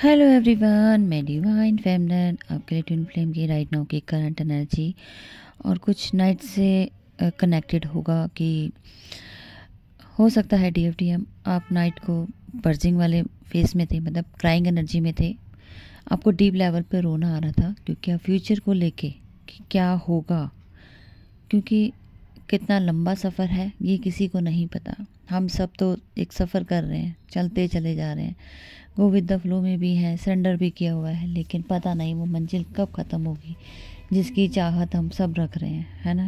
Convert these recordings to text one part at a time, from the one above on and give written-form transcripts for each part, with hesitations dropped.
Hello everyone, मैं divine feminine आपके लिए ट्विन फ्लेम की राइट नाउ की करंट एनर्जी और कुछ नाइट से कनेक्टेड होगा कि हो सकता है डीएफडीएम आप नाइट को बर्जिंग वाले फेस में थे, मतलब क्राइंग एनर्जी में थे। आपको डीप लेवल पे रोना आ रहा था क्योंकि आप फ्यूचर को लेके कि क्या होगा, क्योंकि कितना लंबा सफ़र है ये किसी को नहीं पता। हम सब तो एक सफ़र कर रहे हैं, चलते चले जा रहे हैं, गो विद द फ्लो में भी हैं, सरेंडर भी किया हुआ है, लेकिन पता नहीं वो मंजिल कब ख़त्म होगी जिसकी चाहत हम सब रख रहे हैं, है ना।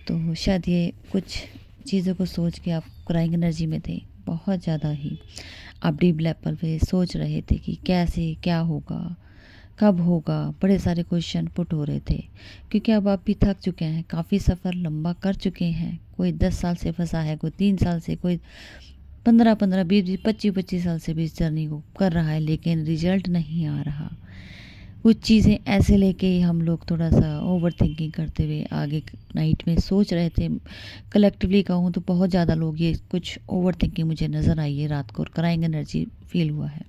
तो शायद ये कुछ चीज़ों को सोच के आप क्राइंग एनर्जी में थे, बहुत ज़्यादा ही आप डीप लेवल पे सोच रहे थे कि कैसे क्या होगा, कब होगा। बड़े सारे क्वेश्चन पुट हो रहे थे क्योंकि अब आप भी थक चुके हैं, काफ़ी सफ़र लंबा कर चुके हैं। कोई 10 साल से फंसा है, कोई 3 साल से, कोई 15-15, 20-20, 25-25 साल से भी इस जर्नी को कर रहा है, लेकिन रिजल्ट नहीं आ रहा। कुछ चीज़ें ऐसे लेके ही हम लोग थोड़ा सा ओवर थिंकिंग करते हुए आगे नाइट में सोच रहे थे। कलेक्टिवली कहूँ तो बहुत ज़्यादा लोग ये कुछ ओवर थिंकिंग मुझे नज़र आई है रात को, और क्राइंग एनर्जी फील हुआ है।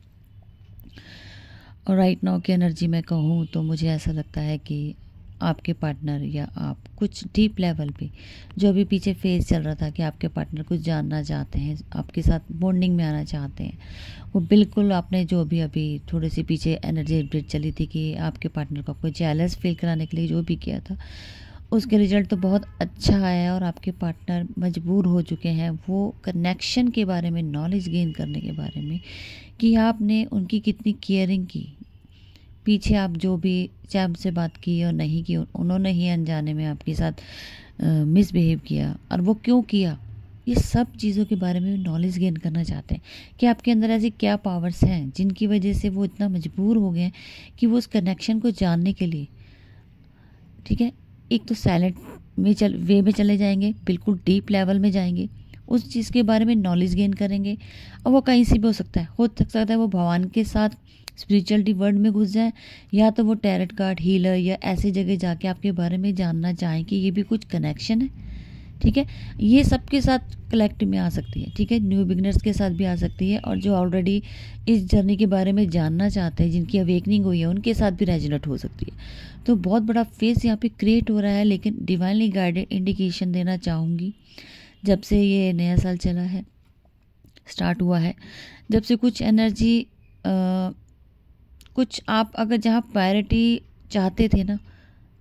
और राइट नाउ की एनर्जी में कहूँ तो मुझे ऐसा लगता है कि आपके पार्टनर या आप कुछ डीप लेवल पे जो अभी पीछे फेज चल रहा था कि आपके पार्टनर कुछ जानना चाहते हैं, आपके साथ बॉन्डिंग में आना चाहते हैं, वो बिल्कुल आपने जो भी अभी थोड़ी सी पीछे एनर्जी अपडेट चली थी कि आपके पार्टनर को आपको जेलस फील कराने के लिए जो भी किया था उसके रिजल्ट तो बहुत अच्छा आया और आपके पार्टनर मजबूर हो चुके हैं वो कनेक्शन के बारे में, नॉलेज गेन करने के बारे में कि आपने उनकी कितनी केयरिंग की। पीछे आप जो भी चाहे उनसे बात की और नहीं की, उन्होंने ही अनजाने में आपके साथ मिसबिहेव किया, और वो क्यों किया, ये सब चीज़ों के बारे में नॉलेज गेन करना चाहते हैं कि आपके अंदर ऐसी क्या पावर्स हैं जिनकी वजह से वो इतना मजबूर हो गए हैं कि वो उस कनेक्शन को जानने के लिए, ठीक है, एक तो साइलेंट वे में चले जाएंगे, बिल्कुल डीप लेवल में जाएंगे, उस चीज़ के बारे में नॉलेज गेन करेंगे। और वो कहीं से भी हो सकता है वो भगवान के साथ स्पिरिचुअलिटी वर्ल्ड में घुस जाए, या तो वो टैरेट कार्ड हीलर या ऐसी जगह जाके आपके बारे में जानना चाहें कि ये भी कुछ कनेक्शन है, ठीक है। ये सबके साथ कलेक्टिव में आ सकती है, ठीक है, न्यू बिगनर्स के साथ भी आ सकती है, और जो ऑलरेडी इस जर्नी के बारे में जानना चाहते हैं, जिनकी अवेकनिंग हुई है, उनके साथ भी रेजोनेट हो सकती है। तो बहुत बड़ा फेस यहाँ पे क्रिएट हो रहा है, लेकिन डिवाइनली गाइडेड इंडिकेशन देना चाहूँगी। जब से ये नया साल चला है, स्टार्ट हुआ है, जब से कुछ एनर्जी कुछ आप अगर जहाँ प्रायोरिटी चाहते थे ना,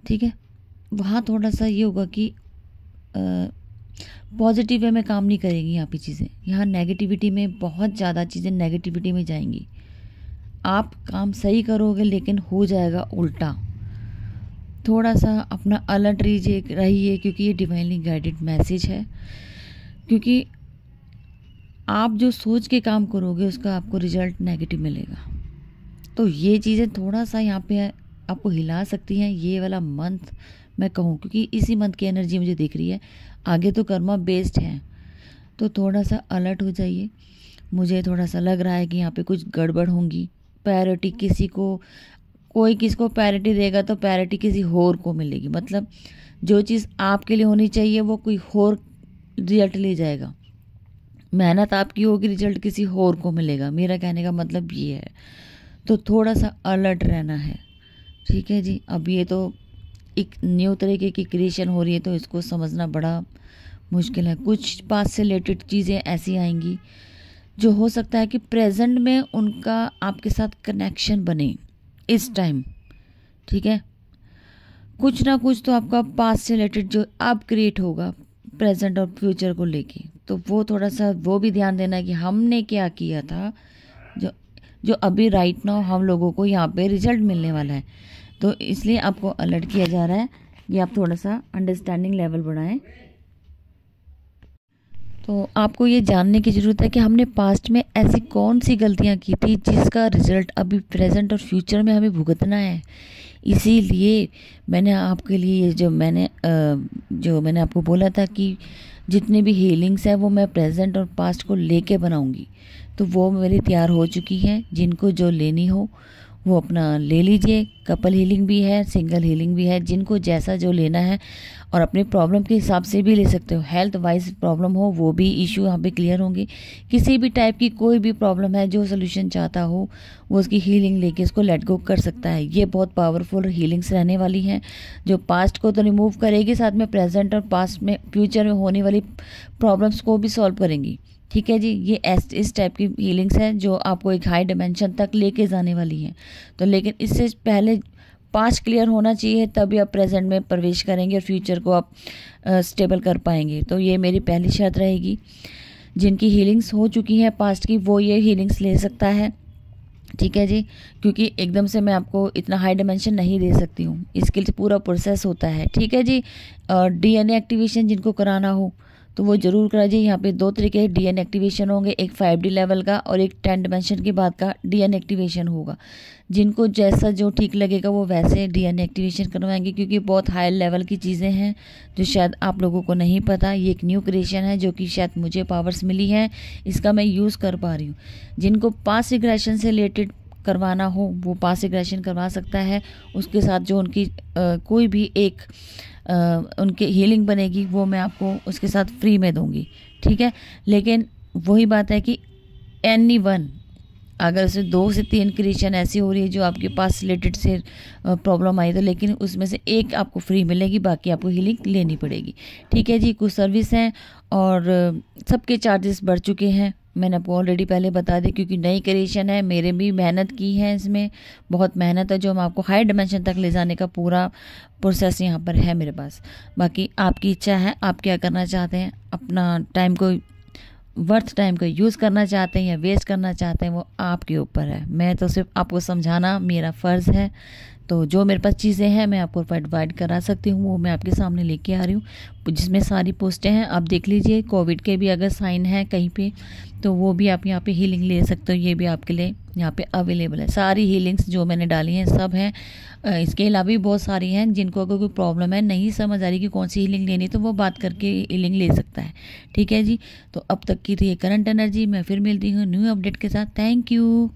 ठीक है, वहाँ थोड़ा सा ये होगा कि पॉजिटिव वे में काम नहीं करेंगी यहाँ पे चीज़ें, यहाँ नेगेटिविटी में बहुत ज़्यादा चीज़ें नेगेटिविटी में जाएंगी। आप काम सही करोगे लेकिन हो जाएगा उल्टा। थोड़ा सा अपना अलर्ट रहिए क्योंकि ये डिवाइनली गाइडेड मैसेज है, क्योंकि आप जो सोच के काम करोगे उसका आपको रिजल्ट नेगेटिव मिलेगा। तो ये चीज़ें थोड़ा सा यहाँ पे आपको हिला सकती हैं ये वाला मंथ, मैं कहूँ, क्योंकि इसी मंथ की एनर्जी मुझे दिख रही है। आगे तो कर्मा बेस्ड है, तो थोड़ा सा अलर्ट हो जाइए। मुझे थोड़ा सा लग रहा है कि यहाँ पे कुछ गड़बड़ होंगी। प्रायोरिटी कोई किसको प्रायोरिटी देगा तो प्रायोरिटी किसी और को मिलेगी, मतलब जो चीज़ आपके लिए होनी चाहिए वो कोई और रिजल्ट ले जाएगा। मेहनत आपकी होगी, रिजल्ट किसी और को मिलेगा। मेरा कहने का मतलब ये है, तो थोड़ा सा अलर्ट रहना है, ठीक है जी। अब ये तो एक न्यू तरीके की क्रिएशन हो रही है, तो इसको समझना बड़ा मुश्किल है। कुछ पास से रिलेटेड चीज़ें ऐसी आएंगी जो हो सकता है कि प्रेजेंट में उनका आपके साथ कनेक्शन बने इस टाइम, ठीक है। कुछ ना कुछ तो आपका पास से रिलेटेड जो अब क्रिएट होगा प्रेजेंट और फ्यूचर को लेके, तो वो थोड़ा सा वो भी ध्यान देना है कि हमने क्या किया था जो अभी राइट नाउ हम लोगों को यहाँ पे रिजल्ट मिलने वाला है। तो इसलिए आपको अलर्ट किया जा रहा है कि आप थोड़ा सा अंडरस्टैंडिंग लेवल बढ़ाएं। तो आपको ये जानने की ज़रूरत है कि हमने पास्ट में ऐसी कौन सी गलतियाँ की थी जिसका रिजल्ट अभी प्रेजेंट और फ्यूचर में हमें भुगतना है। इसीलिए मैंने आपके लिए ये जो मैंने आपको बोला था कि जितने भी हीलिंग्स हैं वो मैं प्रेजेंट और पास्ट को लेके बनाऊंगी, तो वो मेरी तैयार हो चुकी हैं। जिनको जो लेनी हो वो अपना ले लीजिए। कपल हीलिंग भी है, सिंगल हीलिंग भी है, जिनको जैसा जो लेना है, और अपनी प्रॉब्लम के हिसाब से भी ले सकते हो। हेल्थ वाइज प्रॉब्लम हो वो भी इशू यहाँ पे क्लियर होंगे। किसी भी टाइप की कोई भी प्रॉब्लम है, जो सोल्यूशन चाहता हो वो उसकी हीलिंग लेके उसको लेट गो कर सकता है। ये बहुत पावरफुल हीलिंग्स रहने वाली हैं, जो पास्ट को तो रिमूव करेगी, साथ में प्रेजेंट और पास्ट में फ्यूचर में होने वाली प्रॉब्लम्स को भी सॉल्व करेंगी। ठीक है जी, ये इस टाइप की हीलिंग्स हैं जो आपको एक हाई डिमेंशन तक लेके जाने वाली हैं। तो लेकिन इससे पहले पास्ट क्लियर होना चाहिए, तभी आप प्रेजेंट में प्रवेश करेंगे और फ्यूचर को आप स्टेबल कर पाएंगे। तो ये मेरी पहली शर्त रहेगी। जिनकी हीलिंग्स हो चुकी हैं पास्ट की, वो ये हीलिंग्स ले सकता है। ठीक है जी, क्योंकि एकदम से मैं आपको इतना हाई डिमेंशन नहीं दे सकती हूँ, इसके लिए पूरा प्रोसेस होता है। ठीक है जी, डीएनए एक्टिवेशन जिनको कराना हो तो वो ज़रूर कराइए। यहाँ पे 2 तरीके के डीएनए एक्टिवेशन होंगे, एक 5D लेवल का और एक 10 डिमेंशन के बाद का डीएनए एक्टिवेशन होगा। जिनको जैसा जो ठीक लगेगा वो वैसे डीएनए एक्टिवेशन करवाएंगे, क्योंकि बहुत हाई लेवल की चीज़ें हैं जो शायद आप लोगों को नहीं पता। ये एक न्यू क्रिएशन है जो कि शायद मुझे पावर्स मिली है, इसका मैं यूज़ कर पा रही हूँ। जिनको पास्ट रिग्रेशन से रिलेटेड करवाना हो वो पास्ट रिग्रेशन करवा सकता है। उसके साथ जो उनकी कोई भी एक उनकी हीलिंग बनेगी वो मैं आपको उसके साथ फ्री में दूंगी। ठीक है, लेकिन वही बात है कि एनीवन अगर उसे 2 से 3 क्रिएशन ऐसी हो रही है जो आपके पास रिलेटेड से प्रॉब्लम आई, तो लेकिन उसमें से एक आपको फ्री मिलेगी, बाकी आपको हीलिंग लेनी पड़ेगी। ठीक है जी, कुछ सर्विस हैं और सबके चार्जेस बढ़ चुके हैं, मैंने आपको ऑलरेडी पहले बता दी, क्योंकि नई क्रिएशन है। मेरे भी मेहनत की है, इसमें बहुत मेहनत है, जो हम आपको हाई डिमेंशन तक ले जाने का पूरा प्रोसेस यहाँ पर है मेरे पास। बाकी आपकी इच्छा है, आप क्या करना चाहते हैं, अपना टाइम को वर्थ टाइम को यूज़ करना चाहते हैं या वेस्ट करना चाहते हैं, वो आपके ऊपर है। मैं तो सिर्फ आपको समझाना मेरा फ़र्ज़ है। तो जो मेरे पास चीज़ें हैं मैं आपको प्रोवाइड करा सकती हूँ, वो मैं आपके सामने लेके आ रही हूँ, जिसमें सारी पोस्टें हैं। आप देख लीजिए, कोविड के भी अगर साइन है कहीं पे तो वो भी आप यहाँ पे हीलिंग ले सकते हो, ये भी आपके लिए यहाँ पे अवेलेबल है। सारी हीलिंग्स जो मैंने डाली हैं सब हैं। इसके अलावा भी बहुत सारी हैं, जिनको अगर कोई प्रॉब्लम है, नहीं समझ आ रही कि कौन सी हीलिंग लेनी, तो वो बात करके हीलिंग ले सकता है। ठीक है जी, तो अब तक की थी करंट एनर्जी। मैं फिर मिलती हूँ न्यू अपडेट के साथ। Thank you.